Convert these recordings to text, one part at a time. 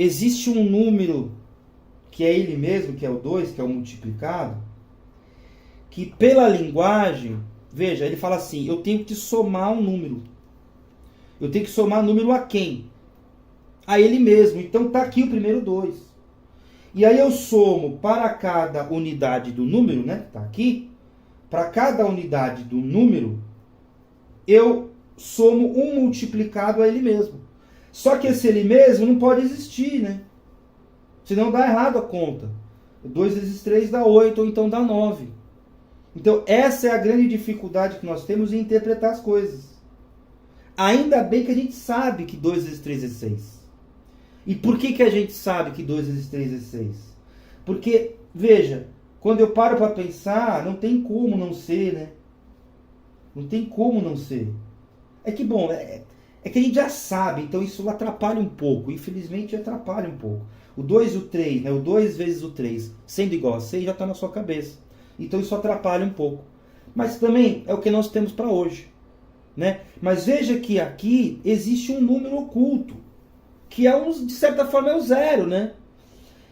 existe um número que é ele mesmo, que é o 2, que é o multiplicado, que pela linguagem, veja, ele fala assim, eu tenho que somar um número. Eu tenho que somar número a quem? A ele mesmo. Então está aqui o primeiro 2. E aí eu somo para cada unidade do número, né? Está aqui. Para cada unidade do número, eu somo um multiplicado a ele mesmo. Só que esse ele mesmo não pode existir, né? Senão dá errado a conta. 2 vezes 3 dá 8, ou então dá 9. Então essa é a grande dificuldade que nós temos em interpretar as coisas. Ainda bem que a gente sabe que 2 vezes 3 é 6. E por que a gente sabe que 2 vezes 3 é 6? Porque, veja, quando eu paro para pensar, não tem como não ser, né? Não tem como não ser. É que, bom, é que a gente já sabe, então isso atrapalha um pouco. Infelizmente atrapalha um pouco. O 2 e o 3, né? O 2 vezes o 3 sendo igual a 6 já está na sua cabeça. Então isso atrapalha um pouco. Mas também é o que nós temos para hoje, né? Mas veja que aqui existe um número oculto, que é de certa forma é o 0, né?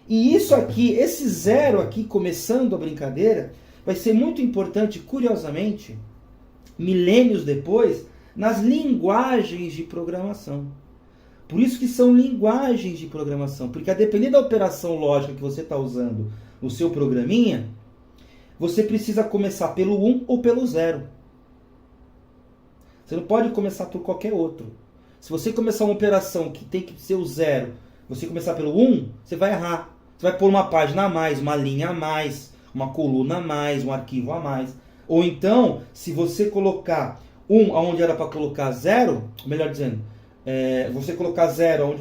E isso aqui, esse 0 aqui, começando a brincadeira, vai ser muito importante, curiosamente, milênios depois, nas linguagens de programação. Por isso que são linguagens de programação, porque a depender da operação lógica que você está usando no seu programinha, você precisa começar pelo 1 ou pelo 0. Você não pode começar por qualquer outro. Se você começar uma operação que tem que ser o 0, você começar pelo 1, você vai errar. Você vai pôr uma página a mais, uma linha a mais, uma coluna a mais, um arquivo a mais. Ou então, se você colocar 1 onde era para colocar 0, melhor dizendo, você colocar 0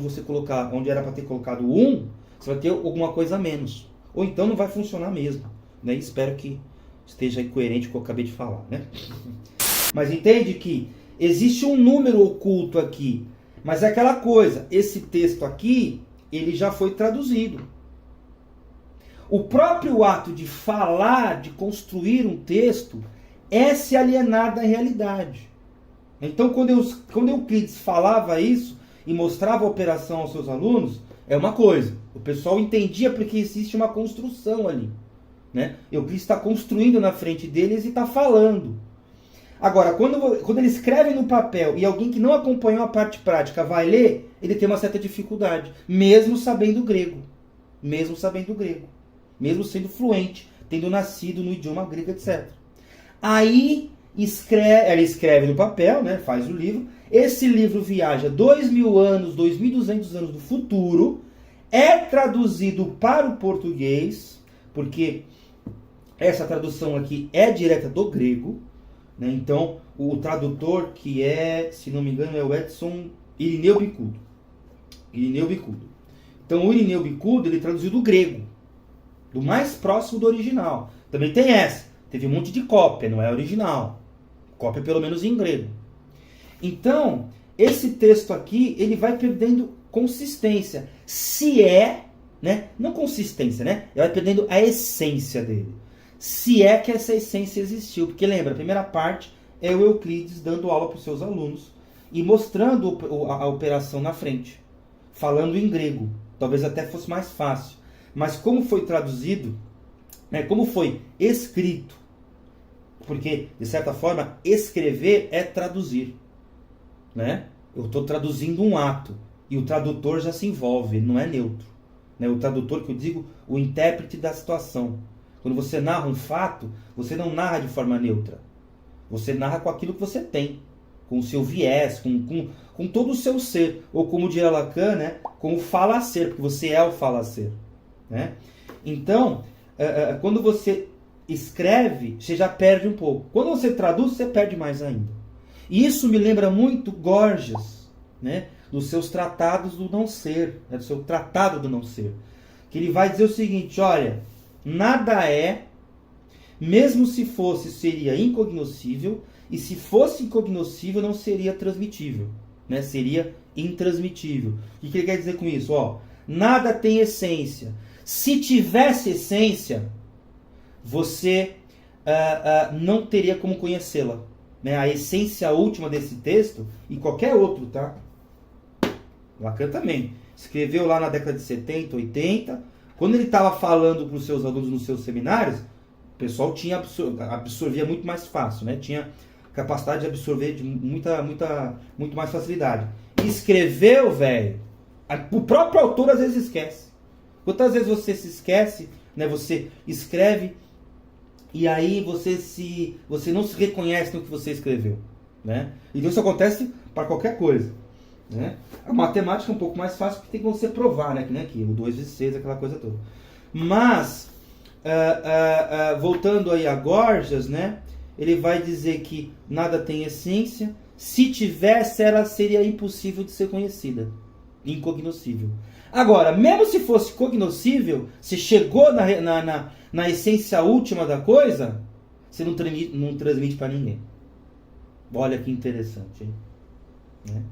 onde era para ter colocado 1, você vai ter alguma coisa a menos. Ou então não vai funcionar mesmo. Né? Espero que esteja coerente com o que eu acabei de falar. Né? Mas entende que existe um número oculto aqui. Mas é aquela coisa, esse texto aqui, ele já foi traduzido. O próprio ato de falar, de construir um texto, é se alienar da realidade. Então, quando Euclides falava isso e mostrava a operação aos seus alunos, é uma coisa. O pessoal entendia porque existe uma construção ali. Né? Euclides está construindo na frente deles e está falando. Agora, quando ele escreve no papel e alguém que não acompanhou a parte prática vai ler, ele tem uma certa dificuldade, mesmo sabendo grego. Mesmo sabendo grego. Mesmo sendo fluente, tendo nascido no idioma grego, etc. Aí ele escreve no papel, né, faz o livro. Esse livro viaja 2.000 anos, 2.200 anos do futuro, é traduzido para o português, porque essa tradução aqui é direta do grego, né? Então o tradutor, que é, se não me engano, é o Edson Irineu Bicudo. Então o Irineu Bicudo, ele traduziu do grego, do mais próximo do original. Também tem essa, teve um monte de cópia, não é original. Cópia pelo menos em grego. Então, esse texto aqui, ele vai perdendo consistência. Se é, né? Não consistência, né? Ele vai perdendo a essência dele. Se é que essa essência existiu. Porque lembra, a primeira parte é o Euclides dando aula para os seus alunos e mostrando a operação na frente, falando em grego. Talvez até fosse mais fácil. Mas como foi traduzido, né? Como foi escrito, porque, de certa forma, escrever é traduzir. Né? Eu estou traduzindo um ato. E o tradutor já se envolve, ele não é neutro. Né? O tradutor, que eu digo, o intérprete da situação. Quando você narra um fato, você não narra de forma neutra. Você narra com aquilo que você tem. Com o seu viés, com todo o seu ser. Ou como diria Lacan, né? Com o falacer, porque você é o falacer. Né? Então, quando você escreve, você já perde um pouco. Quando você traduz, você perde mais ainda. E isso me lembra muito Gorgias, né? Dos seus tratados do não ser, né? Do seu tratado do não ser. Que ele vai dizer o seguinte, olha, nada é, mesmo se fosse, seria incognoscível, e se fosse incognoscível, não seria transmitível, né? Seria intransmitível. O que ele quer dizer com isso? Ó, nada tem essência. Se tivesse essência, você não teria como conhecê-la. Né? A essência última desse texto, e qualquer outro, tá? Lacan também. escreveu lá na década de 70, 80. Quando ele estava falando para os seus alunos nos seus seminários, o pessoal absorvia muito mais fácil, né? Tinha capacidade de absorver de muito mais facilidade. Escreveu, velho, o próprio autor às vezes esquece. Quantas vezes você se esquece, né? Você escreve e aí você não se reconhece no que você escreveu, né? Então isso acontece para qualquer coisa, né? A matemática é um pouco mais fácil porque tem que você provar, né? Que nem aqui, o 2 vezes 6, aquela coisa toda. Mas, voltando aí a Gorgias, né? Ele vai dizer que nada tem essência. Se tivesse, ela seria impossível de ser conhecida. Incognoscível. Agora, mesmo se fosse cognoscível, se chegou na essência última da coisa, você não transmite para ninguém. Olha que interessante, hein? Né?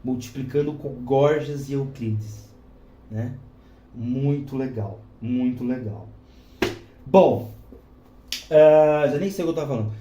Multiplicando com Gorgias e Euclides, né? Muito legal, muito legal. Bom, já nem sei o que eu estava falando.